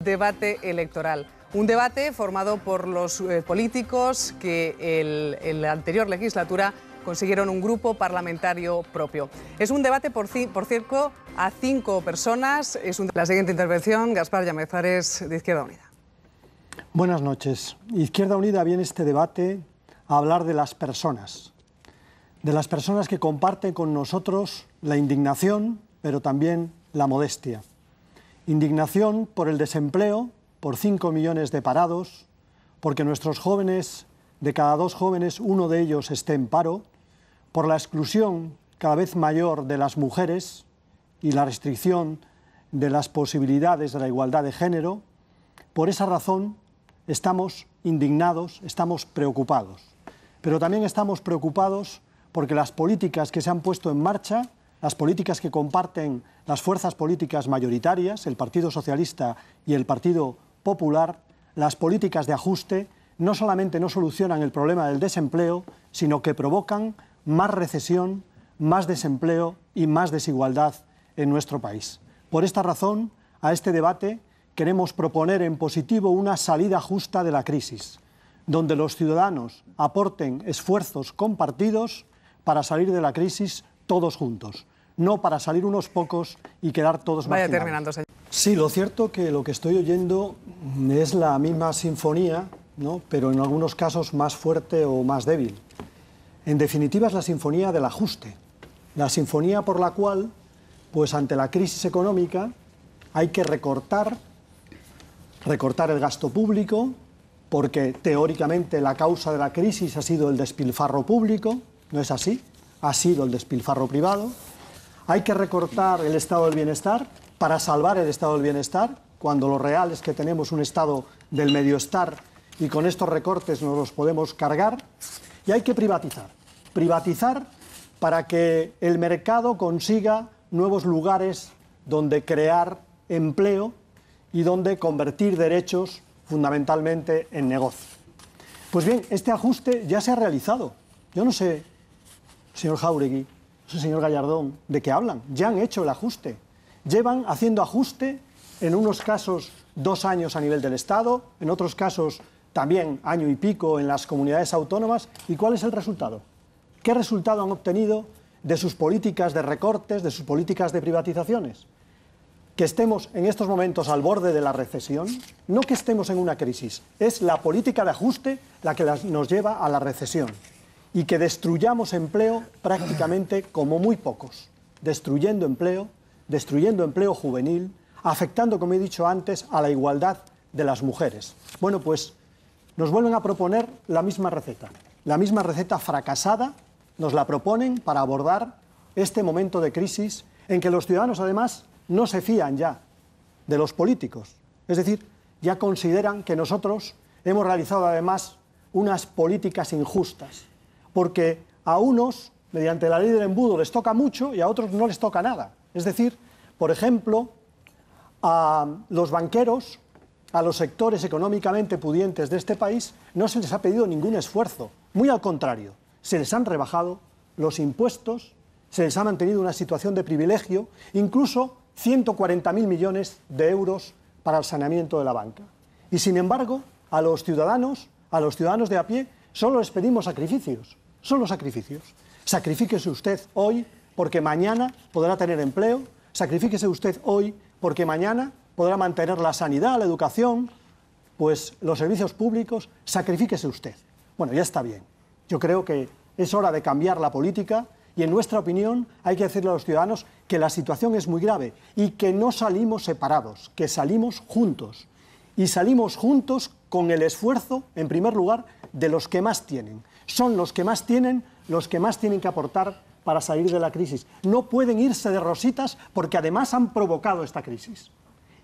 Debate electoral. Un debate formado por los políticos que en la anterior legislatura consiguieron un grupo parlamentario propio. Es un debate, por cierto, a 5 personas. La siguiente intervención, Gaspar Llamazares, de Izquierda Unida. Buenas noches. Izquierda Unida viene este debate a hablar de las personas que comparten con nosotros la indignación, pero también la modestia. Indignación por el desempleo, por 5 millones de parados, porque nuestros jóvenes, de cada 2 jóvenes, 1 de ellos esté en paro, por la exclusión cada vez mayor de las mujeres y la restricción de las posibilidades de la igualdad de género. Por esa razón estamos indignados, estamos preocupados. Pero también estamos preocupados porque las políticas que se han puesto en marcha, las políticas que comparten las fuerzas políticas mayoritarias, el Partido Socialista y el Partido Popular, las políticas de ajuste, no solamente no solucionan el problema del desempleo, sino que provocan más recesión, más desempleo y más desigualdad en nuestro país. Por esta razón, a este debate queremos proponer en positivo una salida justa de la crisis, donde los ciudadanos aporten esfuerzos compartidos para salir de la crisis todos juntos, no para salir unos pocos y quedar todos marginados. Vaya terminando, señor. Sí, lo cierto que lo que estoy oyendo es la misma sinfonía, ¿no?, pero en algunos casos más fuerte o más débil. En definitiva es la sinfonía del ajuste, la sinfonía por la cual, pues ante la crisis económica, hay que recortar el gasto público, porque teóricamente la causa de la crisis ha sido el despilfarro público. No es así, ha sido el despilfarro privado. Hay que recortar el estado del bienestar para salvar el estado del bienestar, cuando lo real es que tenemos un estado del medioestar y con estos recortes nos los podemos cargar. Y hay que privatizar para que el mercado consiga nuevos lugares donde crear empleo y donde convertir derechos fundamentalmente en negocio. Pues bien, este ajuste ya se ha realizado. Yo no sé, señor Jáuregui, no sé, señor Gallardón, ¿de qué hablan? Ya han hecho el ajuste. Llevan haciendo ajuste, en unos casos 2 años a nivel del Estado, en otros casos también año y pico en las comunidades autónomas. ¿Y cuál es el resultado? ¿Qué resultado han obtenido de sus políticas de recortes, de sus políticas de privatizaciones? Que estemos en estos momentos al borde de la recesión, no que estemos en una crisis, es la política de ajuste la que nos lleva a la recesión, y que destruyamos empleo prácticamente como muy pocos, destruyendo empleo juvenil, afectando, como he dicho antes, a la igualdad de las mujeres. Bueno, pues nos vuelven a proponer la misma receta fracasada, nos la proponen para abordar este momento de crisis en que los ciudadanos además no se fían ya de los políticos. Es decir, ya consideran que nosotros hemos realizado además unas políticas injustas, porque a unos, mediante la ley del embudo, les toca mucho y a otros no les toca nada. Es decir, por ejemplo, a los banqueros, a los sectores económicamente pudientes de este país, no se les ha pedido ningún esfuerzo. Muy al contrario, se les han rebajado los impuestos, se les ha mantenido una situación de privilegio, incluso 140.000 millones de euros para el saneamiento de la banca. Y sin embargo, a los ciudadanos de a pie, solo les pedimos sacrificios. Sacrifíquese usted hoy porque mañana podrá tener empleo, sacrifíquese usted hoy porque mañana podrá mantener la sanidad, la educación, pues los servicios públicos, sacrifíquese usted. Bueno, ya está bien. Yo creo que es hora de cambiar la política y, en nuestra opinión, hay que decirle a los ciudadanos que la situación es muy grave y que no salimos separados, que salimos juntos. Y salimos juntos con el esfuerzo, en primer lugar, de los que más tienen. Son los que más tienen que aportar para salir de la crisis. No pueden irse de rositas porque además han provocado esta crisis.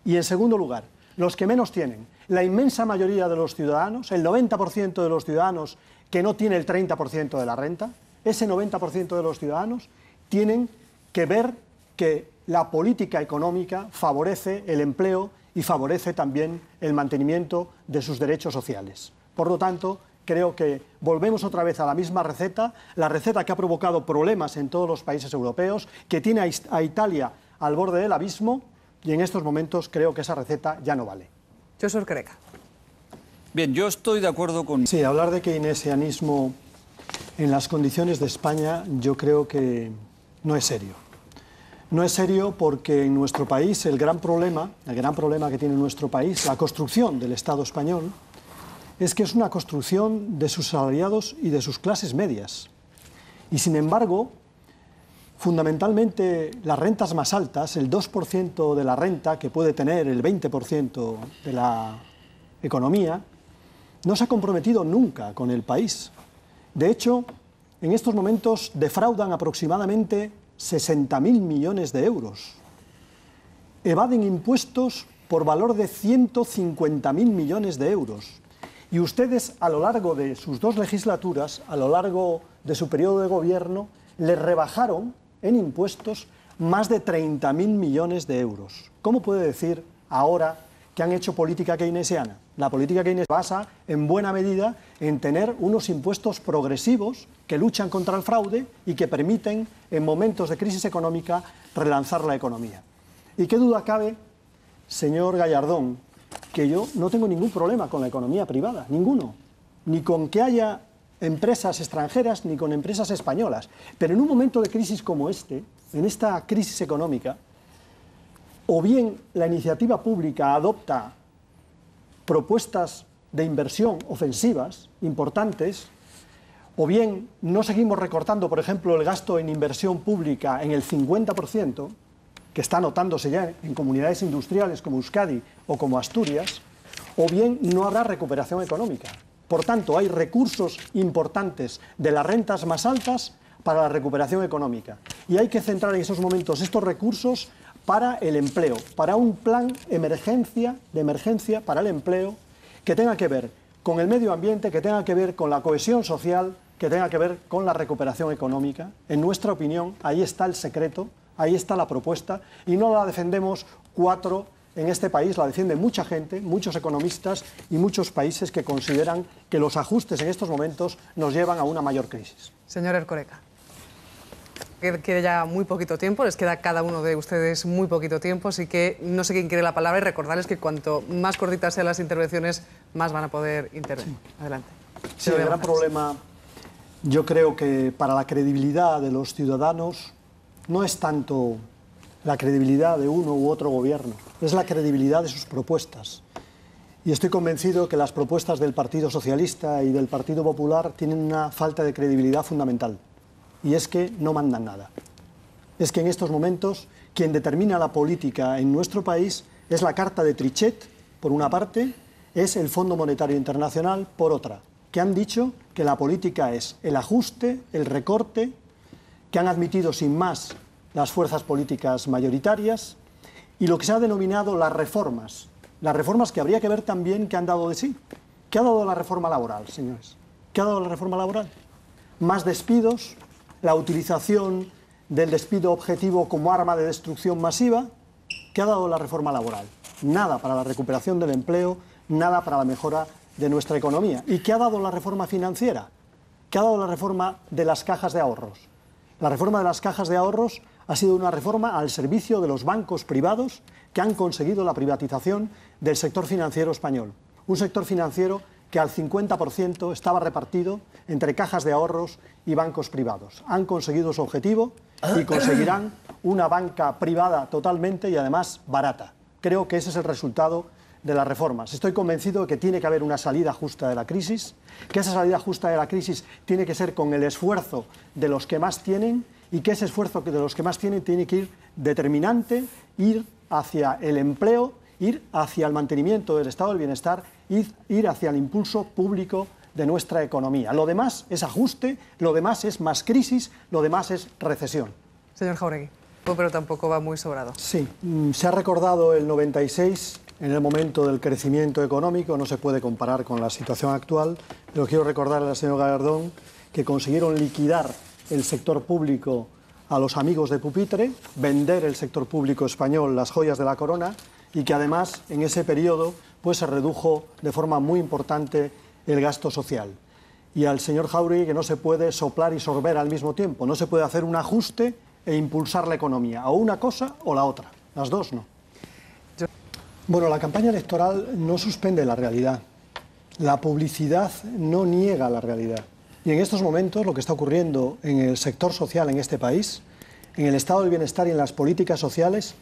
Y en segundo lugar, los que menos tienen, la inmensa mayoría de los ciudadanos, el 90% de los ciudadanos que no tiene el 30% de la renta, ese 90% de los ciudadanos tienen que ver que la política económica favorece el empleo y favorece también el mantenimiento de sus derechos sociales. Por lo tanto, creo que volvemos otra vez a la misma receta, la receta que ha provocado problemas en todos los países europeos, que tiene a Italia al borde del abismo, y en estos momentos creo que esa receta ya no vale. Josu Erkoreka. Bien, yo estoy de acuerdo con... Sí, hablar de keynesianismo en las condiciones de España yo creo que no es serio. No es serio porque en nuestro país el gran problema que tiene nuestro país, la construcción del Estado español, es que es una construcción de sus asalariados y de sus clases medias. Y sin embargo, fundamentalmente las rentas más altas, el 2% de la renta que puede tener el 20% de la economía, no se ha comprometido nunca con el país. De hecho, en estos momentos defraudan aproximadamente 60.000 millones de euros. Evaden impuestos por valor de 150.000 millones de euros. Y ustedes, a lo largo de sus 2 legislaturas, a lo largo de su periodo de gobierno, les rebajaron en impuestos más de 30.000 millones de euros. ¿Cómo puede decir ahora que han hecho política keynesiana? La política keynesiana basa en buena medida en tener unos impuestos progresivos que luchan contra el fraude y que permiten, en momentos de crisis económica, relanzar la economía. Y qué duda cabe, señor Gallardón, que yo no tengo ningún problema con la economía privada, ninguno, ni con que haya empresas extranjeras ni con empresas españolas. Pero en un momento de crisis como este, en esta crisis económica, o bien la iniciativa pública adopta propuestas de inversión ofensivas, importantes, o bien no seguimos recortando, por ejemplo, el gasto en inversión pública en el 50%, que está notándose ya en comunidades industriales como Euskadi o como Asturias, o bien no habrá recuperación económica. Por tanto, hay recursos importantes de las rentas más altas para la recuperación económica. Y hay que centrar en esos momentos estos recursos para el empleo, para un plan de emergencia para el empleo que tenga que ver con el medio ambiente, que tenga que ver con la cohesión social, que tenga que ver con la recuperación económica. En nuestra opinión, ahí está el secreto, ahí está la propuesta, y no la defendemos 4 en este país, la defiende mucha gente, muchos economistas y muchos países que consideran que los ajustes en estos momentos nos llevan a una mayor crisis. Señor Erkoreka. Queda ya muy poquito tiempo, les queda a cada uno de ustedes muy poquito tiempo, así que no sé quién quiere la palabra y recordarles que cuanto más cortitas sean las intervenciones, más van a poder intervenir. Sí. Adelante. Sí, el gran problema, yo creo que para la credibilidad de los ciudadanos no es tanto la credibilidad de uno u otro gobierno, es la credibilidad de sus propuestas. Y estoy convencido que las propuestas del Partido Socialista y del Partido Popular tienen una falta de credibilidad fundamental. Y es que no mandan nada. Es que en estos momentos quien determina la política en nuestro país es la carta de Trichet, por una parte, es el Fondo Monetario Internacional, por otra, que han dicho que la política es el ajuste, el recorte, que han admitido sin más las fuerzas políticas mayoritarias y lo que se ha denominado las reformas que habría que ver también qué han dado de sí. ¿Qué ha dado la reforma laboral, señores? ¿Qué ha dado la reforma laboral? Más despidos, la utilización del despido objetivo como arma de destrucción masiva. ¿Qué ha dado la reforma laboral? Nada para la recuperación del empleo, nada para la mejora de nuestra economía. ¿Y qué ha dado la reforma financiera? ¿Qué ha dado la reforma de las cajas de ahorros? La reforma de las cajas de ahorros ha sido una reforma al servicio de los bancos privados que han conseguido la privatización del sector financiero español. Un sector financiero que al 50% estaba repartido entre cajas de ahorros y bancos privados. Han conseguido su objetivo y conseguirán una banca privada totalmente y además barata. Creo que ese es el resultado de las reformas. Estoy convencido de que tiene que haber una salida justa de la crisis, que esa salida justa de la crisis tiene que ser con el esfuerzo de los que más tienen y que ese esfuerzo de los que más tienen tiene que ir determinante, ir hacia el empleo, ir hacia el mantenimiento del estado del bienestar, ir hacia el impulso público de nuestra economía. Lo demás es ajuste, lo demás es más crisis, lo demás es recesión. Señor Jáuregui, pero tampoco va muy sobrado. Sí, se ha recordado el 96 en el momento del crecimiento económico, no se puede comparar con la situación actual, pero quiero recordarle al señor Gallardón que consiguieron liquidar el sector público a los amigos de pupitre, vender el sector público español las joyas de la corona y que además en ese periodo pues se redujo de forma muy importante el gasto social. Y al señor Jáuregui que no se puede soplar y sorber al mismo tiempo, no se puede hacer un ajuste e impulsar la economía, o una cosa o la otra, las dos no. Bueno, la campaña electoral no suspende la realidad. La publicidad no niega la realidad. Y en estos momentos lo que está ocurriendo en el sector social en este país, en el estado del bienestar y en las políticas sociales,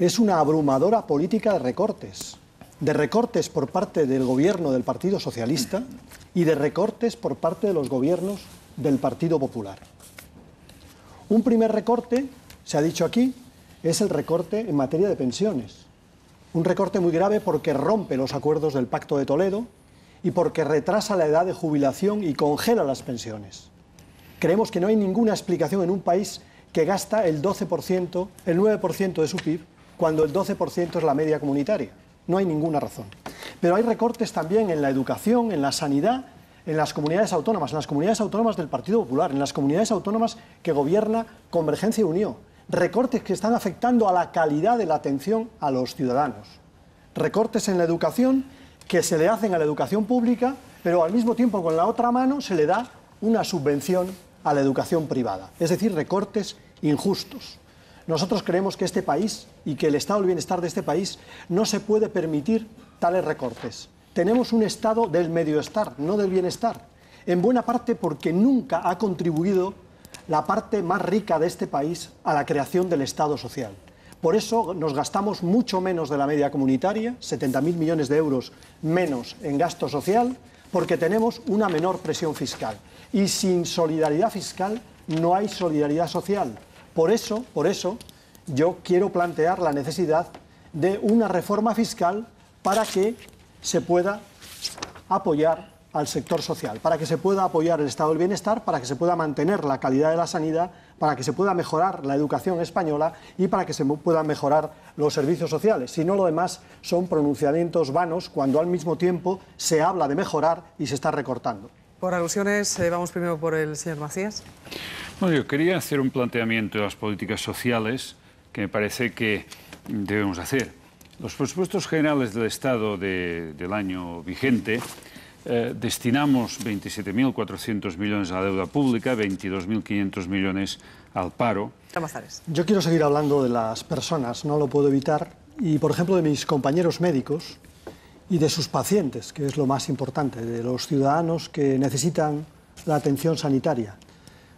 es una abrumadora política de recortes por parte del gobierno del Partido Socialista y de recortes por parte de los gobiernos del Partido Popular. Un primer recorte, se ha dicho aquí, es el recorte en materia de pensiones. Un recorte muy grave porque rompe los acuerdos del Pacto de Toledo y porque retrasa la edad de jubilación y congela las pensiones. Creemos que no hay ninguna explicación en un país que gasta el 12%, el 9% de su PIB, cuando el 12% es la media comunitaria. No hay ninguna razón. Pero hay recortes también en la educación, en la sanidad, en las comunidades autónomas del Partido Popular, en las comunidades autónomas que gobierna Convergencia y Unió. Recortes que están afectando a la calidad de la atención a los ciudadanos. Recortes en la educación que se le hacen a la educación pública, pero al mismo tiempo con la otra mano se le da una subvención a la educación privada. Es decir, recortes injustos. Nosotros creemos que este país y que el estado del bienestar de este país no se puede permitir tales recortes. Tenemos un estado del medioestar, no del bienestar, en buena parte porque nunca ha contribuido la parte más rica de este país a la creación del Estado social. Por eso nos gastamos mucho menos de la media comunitaria, 70.000 millones de euros menos en gasto social, porque tenemos una menor presión fiscal. Y sin solidaridad fiscal no hay solidaridad social. Por eso, yo quiero plantear la necesidad de una reforma fiscal para que se pueda apoyar al sector social, para que se pueda apoyar el estado del bienestar, para que se pueda mantener la calidad de la sanidad, para que se pueda mejorar la educación española y para que se puedan mejorar los servicios sociales. Si no, lo demás son pronunciamientos vanos cuando al mismo tiempo se habla de mejorar y se está recortando. Por alusiones, vamos primero por el señor Macías. Bueno, yo quería hacer un planteamiento de las políticas sociales que me parece que debemos hacer. Los presupuestos generales del Estado del año vigente destinamos 27.400 millones a la deuda pública, 22.500 millones al paro. Yo quiero seguir hablando de las personas, no lo puedo evitar, y por ejemplo de mis compañeros médicos y de sus pacientes, que es lo más importante, de los ciudadanos que necesitan la atención sanitaria.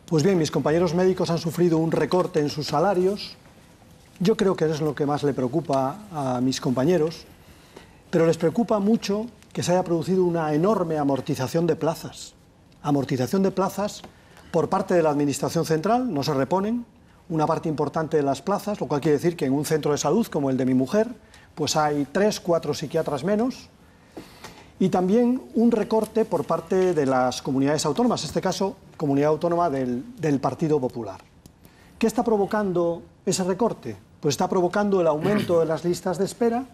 Pues bien, mis compañeros médicos han sufrido un recorte en sus salarios. Yo creo que es lo que más le preocupa a mis compañeros, pero les preocupa mucho que se haya producido una enorme amortización de plazas. Amortización de plazas por parte de la Administración Central, no se reponen una parte importante de las plazas, lo cual quiere decir que en un centro de salud como el de mi mujer, pues hay 3, 4 psiquiatras menos, y también un recorte por parte de las comunidades autónomas, en este caso, comunidad autónoma del Partido Popular. ¿Qué está provocando ese recorte? Pues está provocando el aumento de las listas de espera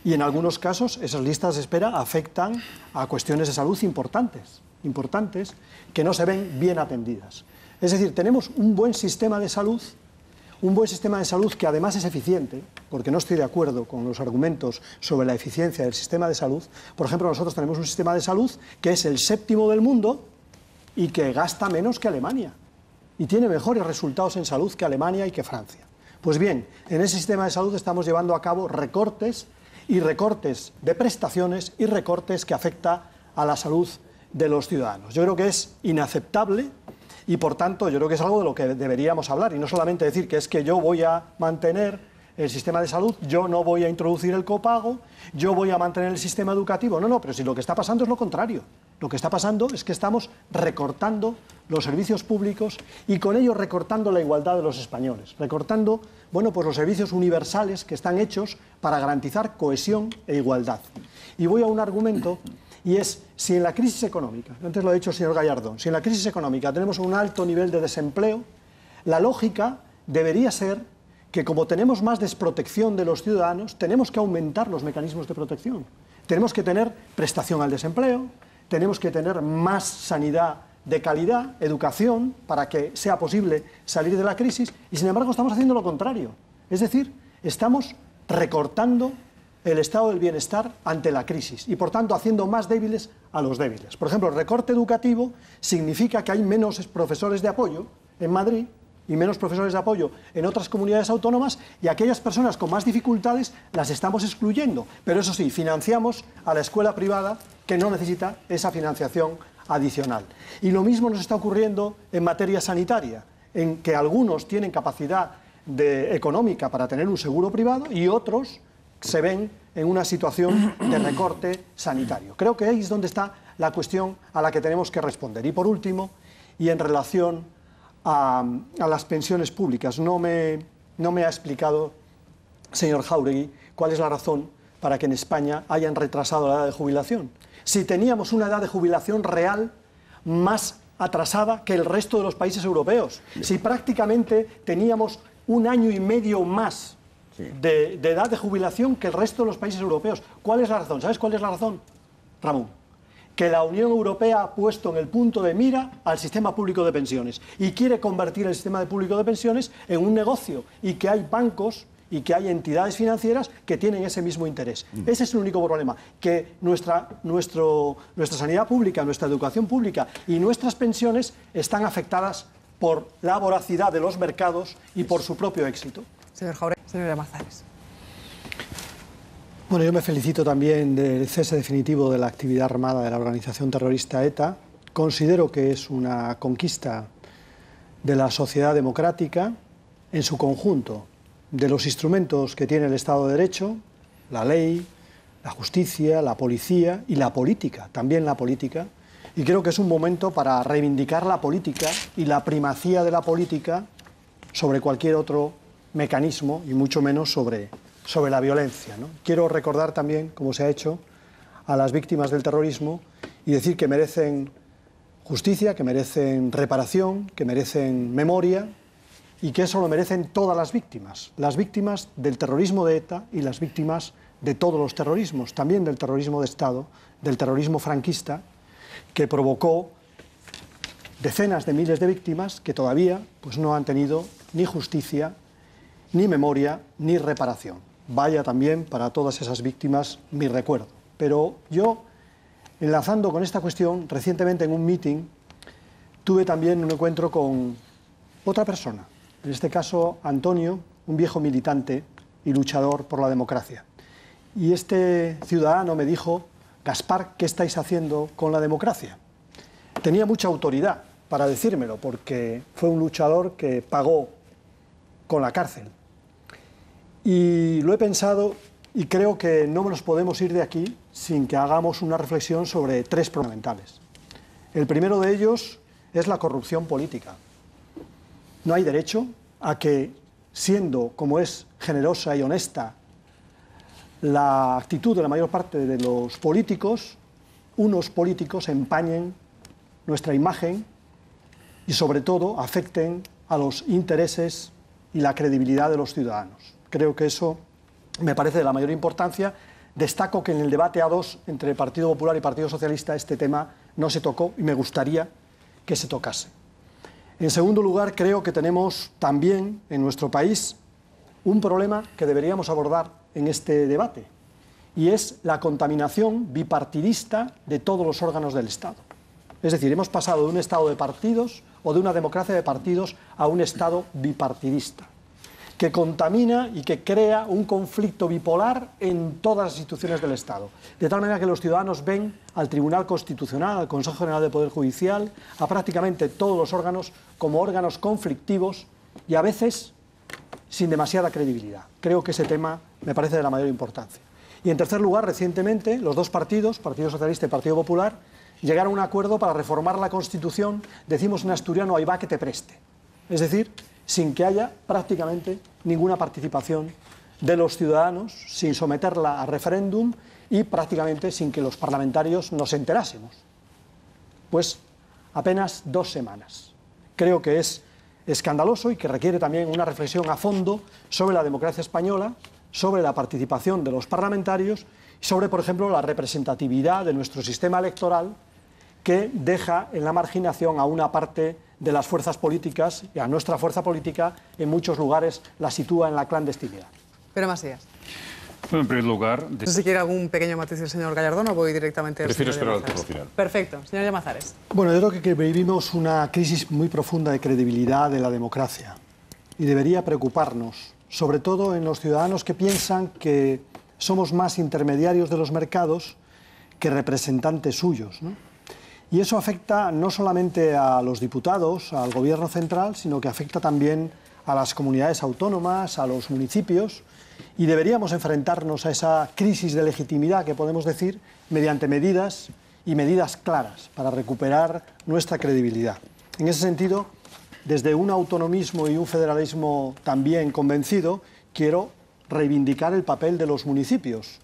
y en algunos casos esas listas de espera afectan a cuestiones de salud importantes que no se ven bien atendidas. Es decir, tenemos un buen sistema de salud que además es eficiente, porque no estoy de acuerdo con los argumentos sobre la eficiencia del sistema de salud. Por ejemplo, nosotros tenemos un sistema de salud que es el 7º del mundo y que gasta menos que Alemania y tiene mejores resultados en salud que Alemania y que Francia. Pues bien, en ese sistema de salud estamos llevando a cabo recortes de prestaciones y recortes que afectan a la salud de los ciudadanos. Yo creo que es inaceptable y, por tanto, yo creo que es algo de lo que deberíamos hablar y no solamente decir que es que yo voy a mantener el sistema de salud, yo no voy a introducir el copago, yo voy a mantener el sistema educativo. No, pero si lo que está pasando es lo contrario. Lo que está pasando es que estamos recortando los servicios públicos y con ello recortando la igualdad de los españoles, recortando, bueno, pues los servicios universales que están hechos para garantizar cohesión e igualdad. Y voy a un argumento, y es, si en la crisis económica, antes lo ha dicho el señor Gallardón, si en la crisis económica tenemos un alto nivel de desempleo, la lógica debería ser que como tenemos más desprotección de los ciudadanos, tenemos que aumentar los mecanismos de protección. Tenemos que tener prestación al desempleo, tenemos que tener más sanidad de calidad, educación, para que sea posible salir de la crisis, y sin embargo estamos haciendo lo contrario. Es decir, estamos recortando el estado del bienestar ante la crisis y, por tanto, haciendo más débiles a los débiles. Por ejemplo, el recorte educativo significa que hay menos profesores de apoyo en Madrid y menos profesores de apoyo en otras comunidades autónomas, y aquellas personas con más dificultades las estamos excluyendo. Pero eso sí, financiamos a la escuela privada que no necesita esa financiación adicional. Y lo mismo nos está ocurriendo en materia sanitaria, en que algunos tienen capacidad económica para tener un seguro privado y otros se ven en una situación de recorte sanitario. Creo que ahí es donde está la cuestión a la que tenemos que responder. Y por último, y en relación a las pensiones públicas, no me ha explicado, señor Jáuregui, cuál es la razón para que en España hayan retrasado la edad de jubilación. Si teníamos una edad de jubilación real más atrasada que el resto de los países europeos, si prácticamente teníamos 1 año y medio más de edad de jubilación que el resto de los países europeos. ¿Cuál es la razón? ¿Sabes cuál es la razón, Ramón? Que la Unión Europea ha puesto en el punto de mira al sistema público de pensiones y quiere convertir el sistema público de pensiones en un negocio, y que hay bancos y que hay entidades financieras que tienen ese mismo interés. Ese es el único problema, que nuestra sanidad pública, nuestra educación pública y nuestras pensiones están afectadas por la voracidad de los mercados y por su propio éxito. Señor Jáuregui, señora Mazares. Bueno, yo me felicito también del cese definitivo de la actividad armada de la organización terrorista ETA. Considero que es una conquista de la sociedad democrática en su conjunto, de los instrumentos que tiene el Estado de Derecho, la ley, la justicia, la policía y la política, también la política. Y creo que es un momento para reivindicar la política y la primacía de la política sobre cualquier otro mecanismo, y mucho menos sobre la violencia, ¿no? Quiero recordar también, como se ha hecho, a las víctimas del terrorismo y decir que merecen justicia, que merecen reparación, que merecen memoria, y que eso lo merecen todas las víctimas del terrorismo de ETA y las víctimas de todos los terrorismos, también del terrorismo de Estado, del terrorismo franquista, que provocó decenas de miles de víctimas que todavía pues, no han tenido ni justicia, ni memoria, ni reparación. Vaya también para todas esas víctimas mi recuerdo. Pero yo, enlazando con esta cuestión, recientemente en un meeting tuve también un encuentro con otra persona, en este caso Antonio, un viejo militante y luchador por la democracia. Y este ciudadano me dijo: Gaspar, ¿qué estáis haciendo con la democracia? Tenía mucha autoridad para decírmelo, porque fue un luchador que pagó con la cárcel. Y lo he pensado y creo que no nos podemos ir de aquí sin que hagamos una reflexión sobre 3 fundamentales. El primero de ellos es la corrupción política. No hay derecho a que, siendo como es generosa y honesta la actitud de la mayor parte de los políticos, unos políticos empañen nuestra imagen y sobre todo afecten a los intereses y la credibilidad de los ciudadanos. Creo que eso me parece de la mayor importancia. Destaco que en el debate A2 entre Partido Popular y Partido Socialista este tema no se tocó y me gustaría que se tocase. En segundo lugar, creo que tenemos también en nuestro país un problema que deberíamos abordar en este debate, y es la contaminación bipartidista de todos los órganos del Estado. Es decir, hemos pasado de un Estado de partidos o de una democracia de partidos a un Estado bipartidista, que contamina y que crea un conflicto bipolar en todas las instituciones del Estado. De tal manera que los ciudadanos ven al Tribunal Constitucional, al Consejo General del Poder Judicial, a prácticamente todos los órganos como órganos conflictivos y a veces sin demasiada credibilidad. Creo que ese tema me parece de la mayor importancia. Y en tercer lugar, recientemente, los dos partidos, Partido Socialista y Partido Popular, llegaron a un acuerdo para reformar la Constitución, decimos en asturiano, ahí va que te preste. Es decir, sin que haya prácticamente ninguna participación de los ciudadanos, sin someterla a referéndum y prácticamente sin que los parlamentarios nos enterásemos. Pues apenas 2 semanas. Creo que es escandaloso y que requiere también una reflexión a fondo sobre la democracia española, sobre la participación de los parlamentarios y sobre, por ejemplo, la representatividad de nuestro sistema electoral, que deja en la marginación a una parte de las fuerzas políticas, y a nuestra fuerza política en muchos lugares la sitúa en la clandestinidad. Pero Masías. Bueno, en primer lugar... No sé si quiere algún pequeño matiz del señor Gallardón o voy directamente al Prefiero señor esperar al Llamazares. turno final. Perfecto. Señor Llamazares. Bueno, yo creo que vivimos una crisis muy profunda de credibilidad de la democracia y debería preocuparnos, sobre todo en los ciudadanos que piensan que somos más intermediarios de los mercados que representantes suyos, ¿no? Y eso afecta no solamente a los diputados, al gobierno central, sino que afecta también a las comunidades autónomas, a los municipios, y deberíamos enfrentarnos a esa crisis de legitimidad que podemos decir mediante medidas y medidas claras para recuperar nuestra credibilidad. En ese sentido, desde un autonomismo y un federalismo también convencido, quiero reivindicar el papel de los municipios,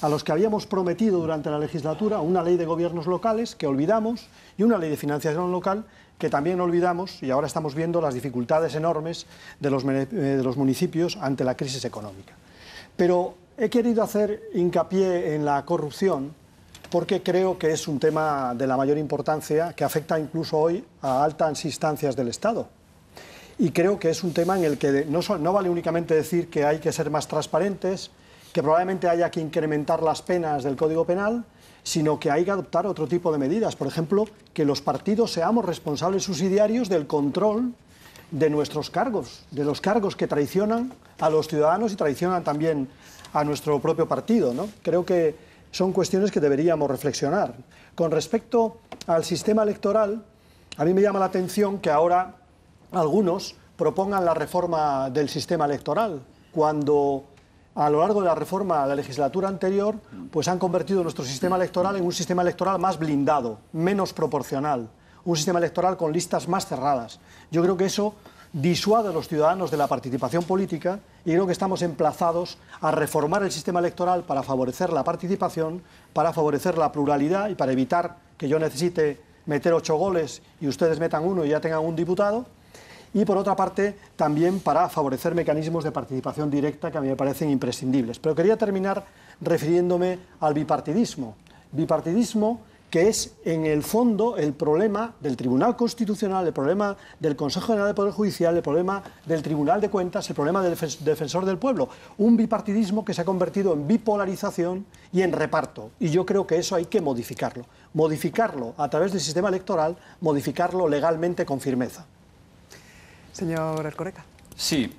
a los que habíamos prometido durante la legislatura una ley de gobiernos locales que olvidamos y una ley de financiación local que también olvidamos, y ahora estamos viendo las dificultades enormes de los municipios ante la crisis económica. Pero he querido hacer hincapié en la corrupción porque creo que es un tema de la mayor importancia que afecta incluso hoy a altas instancias del Estado. Y creo que es un tema en el que no vale únicamente decir que hay que ser más transparentes, que probablemente haya que incrementar las penas del Código Penal, sino que hay que adoptar otro tipo de medidas. Por ejemplo, que los partidos seamos responsables subsidiarios del control de nuestros cargos, de los cargos que traicionan a los ciudadanos y traicionan también a nuestro propio partido, ¿no? Creo que son cuestiones que deberíamos reflexionar. Con respecto al sistema electoral, a mí me llama la atención que ahora algunos propongan la reforma del sistema electoral, cuando a lo largo de la reforma de la legislatura anterior, pues han convertido nuestro sistema electoral en un sistema electoral más blindado, menos proporcional, un sistema electoral con listas más cerradas. Yo creo que eso disuade a los ciudadanos de la participación política y creo que estamos emplazados a reformar el sistema electoral para favorecer la participación, para favorecer la pluralidad y para evitar que yo necesite meter 8 goles y ustedes metan 1 y ya tengan un diputado. Y, por otra parte, también para favorecer mecanismos de participación directa que a mí me parecen imprescindibles. Pero quería terminar refiriéndome al bipartidismo. Bipartidismo que es, en el fondo, el problema del Tribunal Constitucional, el problema del Consejo General del Poder Judicial, el problema del Tribunal de Cuentas, el problema del Defensor del Pueblo. Un bipartidismo que se ha convertido en bipolarización y en reparto. Y yo creo que eso hay que modificarlo. Modificarlo a través del sistema electoral, modificarlo legalmente con firmeza. Señor Erkoreka. Sí,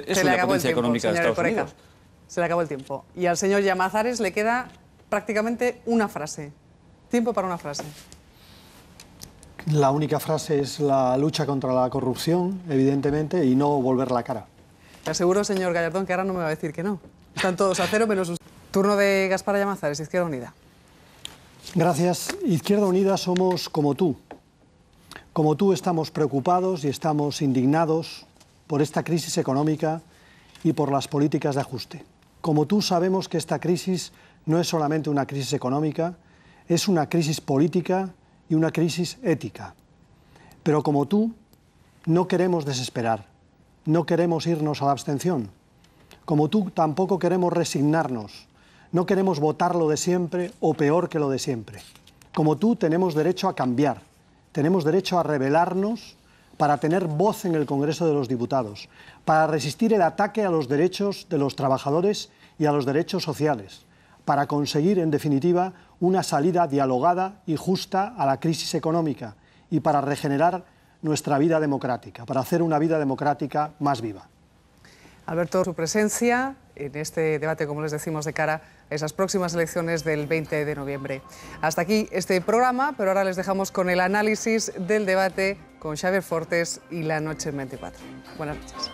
es una potencia económica de Estados Unidos. Se le acabó el tiempo. Y al señor Llamazares le queda prácticamente una frase. Tiempo para una frase. La única frase es la lucha contra la corrupción, evidentemente, y no volver la cara. Te aseguro, señor Gallardón, que ahora no me va a decir que no. Están todos a cero menos usted. Turno de Gaspar Llamazares, Izquierda Unida. Gracias. Izquierda Unida somos como tú. Como tú estamos preocupados y estamos indignados por esta crisis económica y por las políticas de ajuste. Como tú sabemos que esta crisis no es solamente una crisis económica, es una crisis política y una crisis ética. Pero como tú, no queremos desesperar, no queremos irnos a la abstención. Como tú, tampoco queremos resignarnos, no queremos votar lo de siempre o peor que lo de siempre. Como tú, tenemos derecho a cambiar, tenemos derecho a rebelarnos para tener voz en el Congreso de los Diputados, para resistir el ataque a los derechos de los trabajadores y a los derechos sociales, para conseguir, en definitiva, una salida dialogada y justa a la crisis económica y para regenerar nuestra vida democrática, para hacer una vida democrática más viva. Alberto, su presencia en este debate, como les decimos, de cara a esas próximas elecciones del 20 de noviembre. Hasta aquí este programa, pero ahora les dejamos con el análisis del debate con Xavier Fortes y La Noche en 24. Buenas noches.